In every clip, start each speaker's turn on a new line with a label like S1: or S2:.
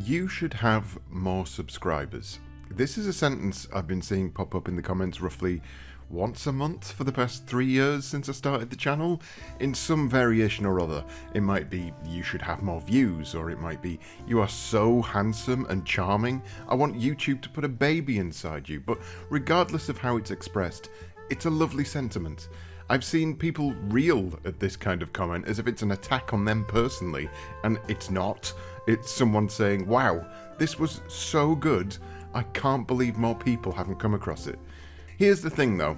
S1: You should have more subscribers. This is a sentence I've been seeing pop up in the comments roughly once a month for the past 3 years since I started the channel, in some variation or other. It might be, you should have more views, or it might be, you are so handsome and charming, I want YouTube to put a baby inside you. But regardless of how it's expressed, it's a lovely sentiment. I've seen people reel at this kind of comment as if it's an attack on them personally, and it's not. It's someone saying, wow, this was so good, I can't believe more people haven't come across it. Here's the thing though,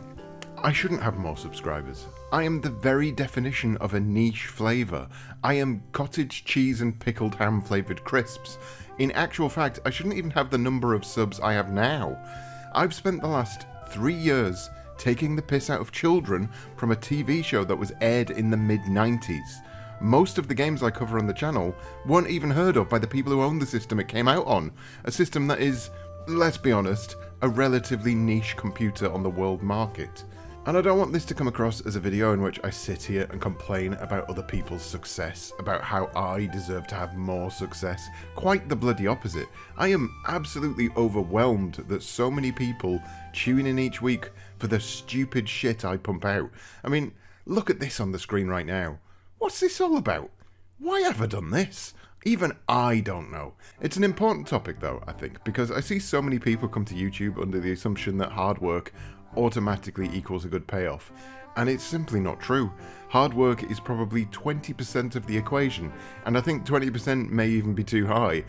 S1: I shouldn't have more subscribers. I am the very definition of a niche flavour. I am cottage cheese and pickled ham flavoured crisps. In actual fact, I shouldn't even have the number of subs I have now. I've spent the last 3 years taking the piss out of children from a TV show that was aired in the mid-90s. Most of the games I cover on the channel weren't even heard of by the people who own the system it came out on. A system that is, let's be honest, a relatively niche computer on the world market. And I don't want this to come across as a video in which I sit here and complain about other people's success, about how I deserve to have more success. Quite the bloody opposite. I am absolutely overwhelmed that so many people tune in each week for the stupid shit I pump out. I mean, look at this on the screen right now. What's this all about? Why have I done this? Even I don't know. It's an important topic though, I think, because I see so many people come to YouTube under the assumption that hard work automatically equals a good payoff, and it's simply not true. Hard work is probably 20% of the equation, and I think 20% may even be too high.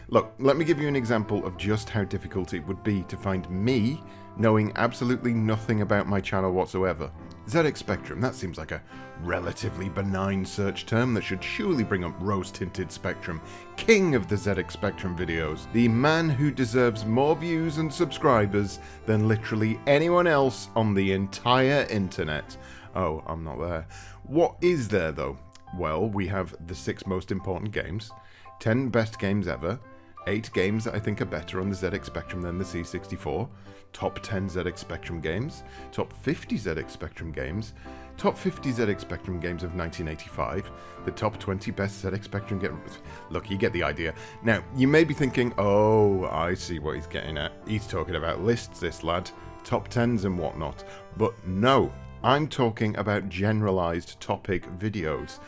S1: Look, let me give you an example of just how difficult it would be to find me knowing absolutely nothing about my channel whatsoever. ZX Spectrum, that seems like a relatively benign search term that should surely bring up rose-tinted Spectrum, king of the ZX Spectrum videos, the man who deserves more views and subscribers than literally anyone else on the entire internet. Oh, I'm not there. What is there though? Well, we have the 6 most important games, 10 best games ever, 8 games that I think are better on the ZX Spectrum than the C64, top 10 ZX Spectrum games, top 50 ZX Spectrum games, top 50 ZX Spectrum games of 1985, the top 20 best ZX Spectrum games. Look, you get the idea. Now, you may be thinking, oh, I see what he's getting at. He's talking about lists, this lad, top 10s and whatnot. But no, I'm talking about generalized topic videos.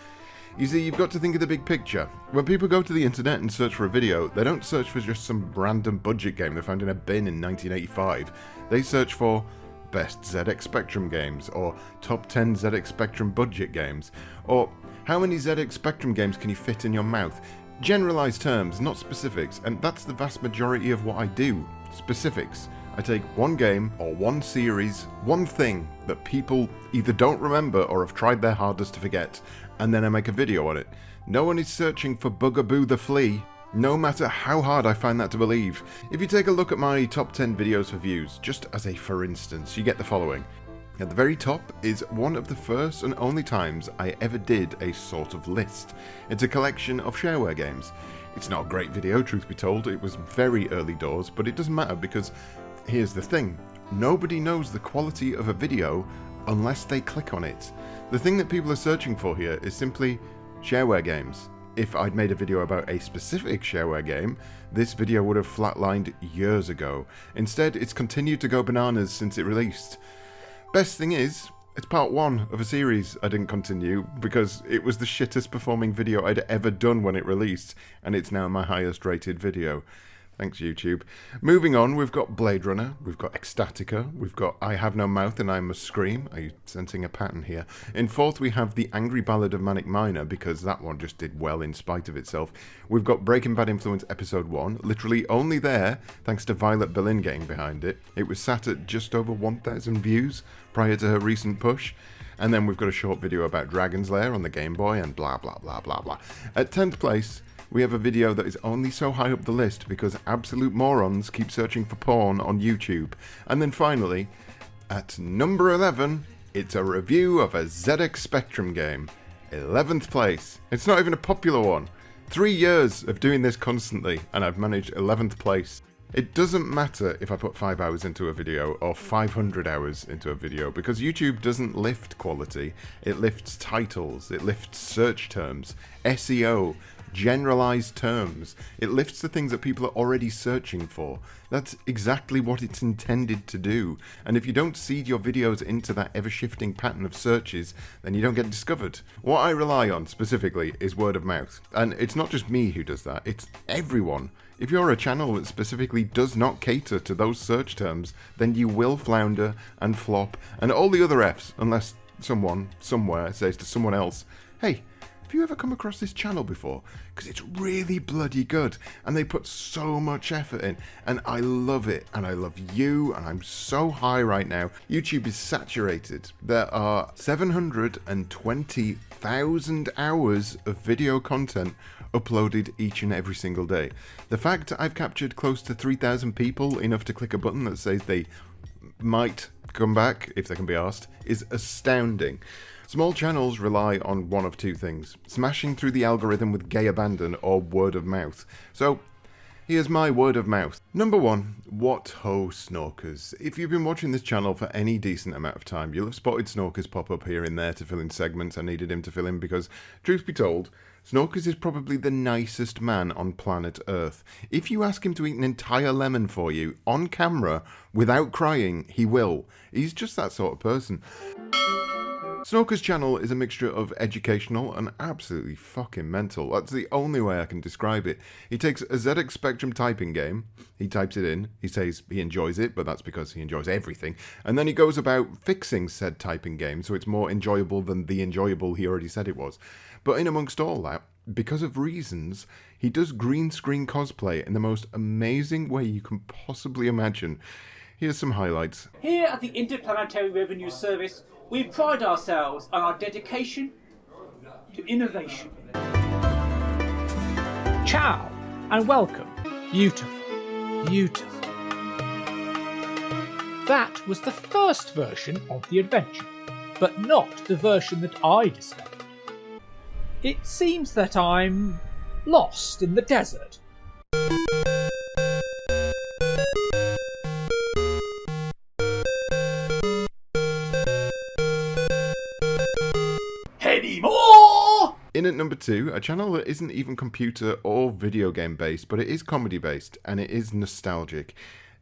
S1: You see, you've got to think of the big picture. When people go to the internet and search for a video, they don't search for just some random budget game they found in a bin in 1985. They search for best ZX Spectrum games, or top 10 ZX Spectrum budget games, or how many ZX Spectrum games can you fit in your mouth? Generalized terms, not specifics, and that's the vast majority of what I do. Specifics. I take one game, or one series, one thing that people either don't remember or have tried their hardest to forget, and then I make a video on it. No one is searching for Bugaboo the Flea, no matter how hard I find that to believe. If you take a look at my top 10 videos for views, just as a for instance, you get the following. At the very top is one of the first and only times I ever did a sort of list. It's a collection of shareware games. It's not a great video, truth be told, it was very early doors, but it doesn't matter because here's the thing. Nobody knows the quality of a video unless they click on it. The thing that people are searching for here is simply shareware games. If I'd made a video about a specific shareware game, this video would have flatlined years ago. Instead, it's continued to go bananas since it released. Best thing is, it's part 1 of a series I didn't continue because it was the shittest performing video I'd ever done when it released, and it's now my highest rated video. Thanks, YouTube. Moving on, we've got Blade Runner, we've got Ecstatica, we've got I Have No Mouth and I Must Scream. Are you sensing a pattern here? In 4th, we have The Angry Ballad of Manic Miner, because that one just did well in spite of itself. We've got Breaking Bad Influence Episode 1, literally only there thanks to Violet Berlin getting behind it. It was sat at just over 1,000 views prior to her recent push. And then we've got a short video about Dragon's Lair on the Game Boy and blah blah blah blah blah. At 10th place, we have a video that is only so high up the list because absolute morons keep searching for porn on YouTube. And then finally, at number 11, it's a review of a ZX Spectrum game. 11th place. It's not even a popular one. 3 years of doing this constantly, and I've managed 11th place. It doesn't matter if I put 5 hours into a video or 500 hours into a video, because YouTube doesn't lift quality, it lifts titles, it lifts search terms, SEO, generalized terms. It lifts the things that people are already searching for. That's exactly what it's intended to do. And if you don't seed your videos into that ever-shifting pattern of searches, then you don't get discovered. What I rely on specifically is word of mouth. And it's not just me who does that, it's everyone. If you're a channel that specifically does not cater to those search terms, then you will flounder and flop and all the other Fs, unless someone, somewhere, says to someone else, hey, have you ever come across this channel before? Because it's really bloody good, and they put so much effort in, and I love it, and I love you, and I'm so high right now. YouTube is saturated. There are 720,000 hours of video content uploaded each and every single day. The fact I've captured close to 3,000 people, enough to click a button that says they might come back, if they can be asked, is astounding. Small channels rely on one of two things: smashing through the algorithm with gay abandon or word of mouth. So, here's my word of mouth. Number 1, what ho snorkers. If you've been watching this channel for any decent amount of time, you'll have spotted Snorkers pop up here and there to fill in segments I needed him to fill in because, truth be told, Snorkers is probably the nicest man on planet Earth. If you ask him to eat an entire lemon for you, on camera, without crying, he will. He's just that sort of person. Snorker's channel is a mixture of educational and absolutely fucking mental. That's the only way I can describe it. He takes a ZX Spectrum typing game, he types it in, he says he enjoys it, but that's because he enjoys everything, and then he goes about fixing said typing game so it's more enjoyable than the enjoyable he already said it was. But in amongst all that, because of reasons, he does green screen cosplay in the most amazing way you can possibly imagine. Here's some highlights.
S2: Here at the Interplanetary Revenue Service, we pride ourselves on our dedication to innovation.
S3: Ciao and welcome. Beautiful. Beautiful. That was the first version of the adventure, but not the version that I discovered. It seems that I'm lost in the desert.
S2: Anymore!
S1: In at number 2, a channel that isn't even computer or video game based, but it is comedy based, and it is nostalgic.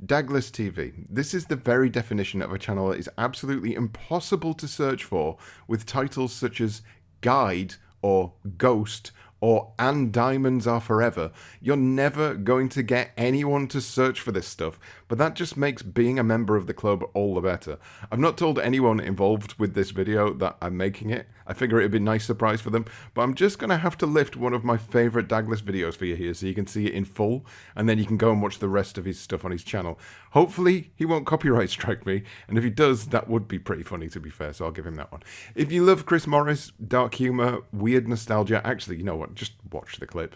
S1: Dagless TV. This is the very definition of a channel that is absolutely impossible to search for, with titles such as Guide or Ghost or And Diamonds Are Forever. You're never going to get anyone to search for this stuff, but that just makes being a member of the club all the better. I've not told anyone involved with this video that I'm making it. I figure it'd be a nice surprise for them, but I'm just going to have to lift one of my favourite Dagless videos for you here so you can see it in full, and then you can go and watch the rest of his stuff on his channel. Hopefully he won't copyright strike me, and if he does, that would be pretty funny to be fair, so I'll give him that one. If you love Chris Morris, dark humour, weird nostalgia, actually, you know what, just watch the clip.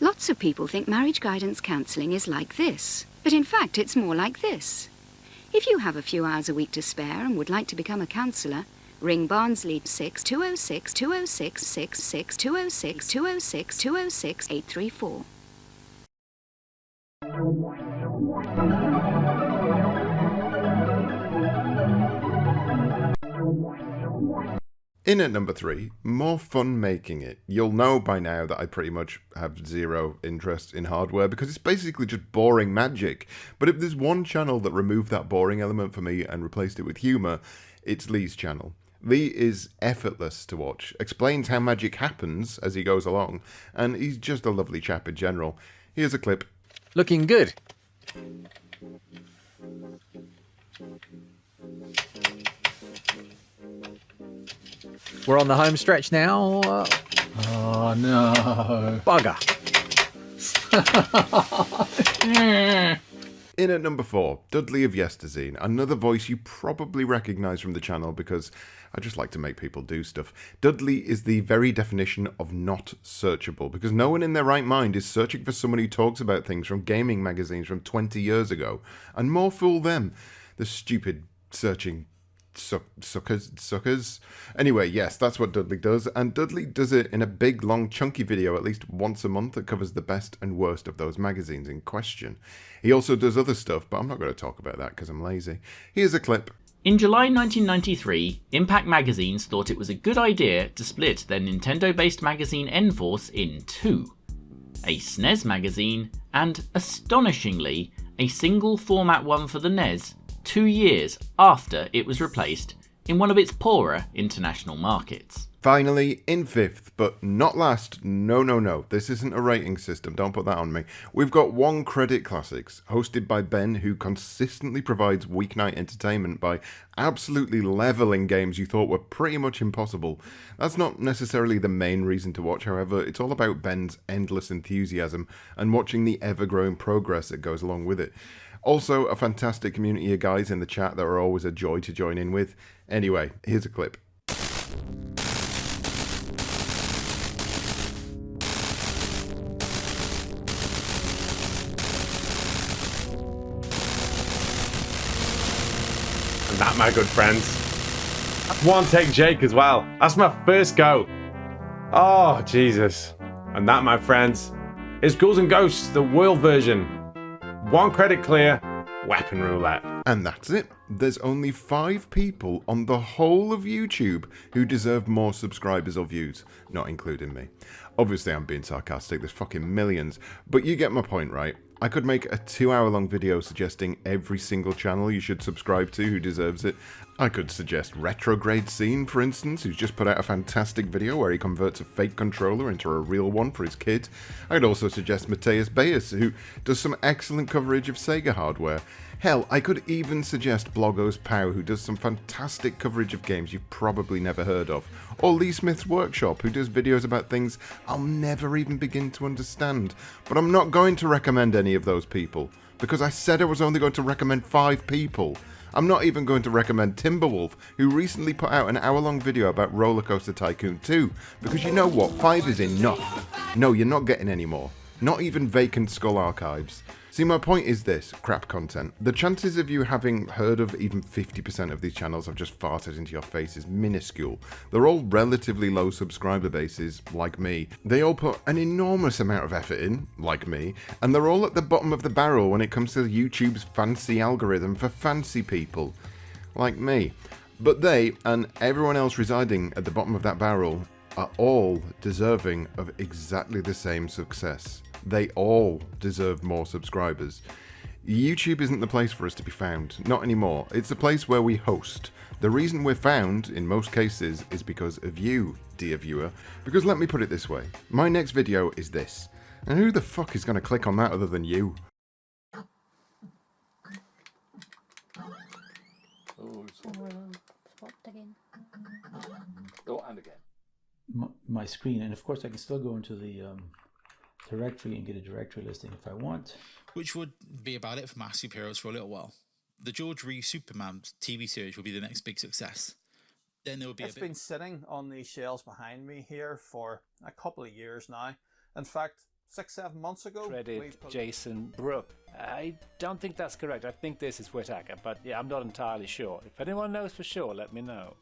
S4: Lots of people think marriage guidance counselling is like this, but in fact it's more like this. If you have a few hours a week to spare and would like to become a counsellor, ring Barnsley 6206 206 66 206 206 206 834.
S1: In at number 3, more fun making it. You'll know by now that I pretty much have zero interest in hardware because it's basically just boring magic. But if there's one channel that removed that boring element for me and replaced it with humour, it's Lee's channel. Lee is effortless to watch, explains how magic happens as he goes along, and he's just a lovely chap in general. Here's a clip.
S5: Looking good. We're on the home stretch now.
S6: Oh no.
S5: Bugger.
S1: In at number 4, Dudley of Yesterzine, another voice you probably recognise from the channel because I just like to make people do stuff. Dudley is the very definition of not searchable because no one in their right mind is searching for someone who talks about things from gaming magazines from 20 years ago. And more fool them, the stupid searching suckers. Anyway, yes, that's what Dudley does, and Dudley does it in a big, long, chunky video at least once a month that covers the best and worst of those magazines in question. He also does other stuff, but I'm not going to talk about that because I'm lazy. Here's a clip.
S7: In July 1993, Impact Magazines thought it was a good idea to split their Nintendo-based magazine N-Force in two. A SNES magazine and, astonishingly, a single format one for the NES 2 years after it was replaced in one of its poorer international markets.
S1: Finally, in fifth, but not last, no, this isn't a rating system, don't put that on me. We've got One Credit Classics, hosted by Ben, who consistently provides weeknight entertainment by absolutely leveling games you thought were pretty much impossible. That's not necessarily the main reason to watch, however, it's all about Ben's endless enthusiasm and watching the ever-growing progress that goes along with it. Also, a fantastic community of guys in the chat that are always a joy to join in with. Anyway, here's a clip.
S8: That, my good friends. That's One Take Jake as well. That's my first go. Oh, Jesus. And that, my friends, is Ghouls and Ghosts, the world version. One credit clear, weapon roulette.
S1: And that's it. There's only 5 people on the whole of YouTube who deserve more subscribers or views, not including me. Obviously, I'm being sarcastic, there's fucking millions, but you get my point, right? I could make a 2-hour-long video suggesting every single channel you should subscribe to who deserves it. I could suggest Retrograde Scene, for instance, who's just put out a fantastic video where he converts a fake controller into a real one for his kid. I'd also suggest Mateus Bayes, who does some excellent coverage of Sega hardware. Hell, I could even suggest Blogos Pow, who does some fantastic coverage of games you've probably never heard of. Or Lee Smith's Workshop, who does videos about things I'll never even begin to understand. But I'm not going to recommend any of those people, because I said I was only going to recommend 5 people. I'm not even going to recommend Timberwolf, who recently put out an hour-long video about Roller Coaster Tycoon 2, because you know what, 5 is enough. No, you're not getting any more. Not even Vacant Skull Archives. See, my point is this, crap content. The chances of you having heard of even 50% of these channels I've just farted into your face is minuscule. They're all relatively low subscriber bases, like me. They all put an enormous amount of effort in, like me, and they're all at the bottom of the barrel when it comes to YouTube's fancy algorithm for fancy people, like me. But they, and everyone else residing at the bottom of that barrel, are all deserving of exactly the same success. They all deserve more subscribers. YouTube isn't the place for us to be found, not anymore. It's the place where we host. The reason we're found, in most cases, is because of you, dear viewer. Because let me put it this way, my next video is this. And who the fuck is going to click on that other than you?
S6: Oh, and again. My screen, and of course I can still go into the directory and get a directory listing if I want.
S9: Which would be about it for Mass Superheroes for a little while. The George Reeves Superman TV series will be the next big success. Then there will be
S10: It's been sitting on these shelves behind me here for a couple of years now. In fact, 6-7 months ago.
S11: Credit Jason Brooke. I don't think that's correct. I think this is Whitaker, but yeah, I'm not entirely sure. If anyone knows for sure, let me know.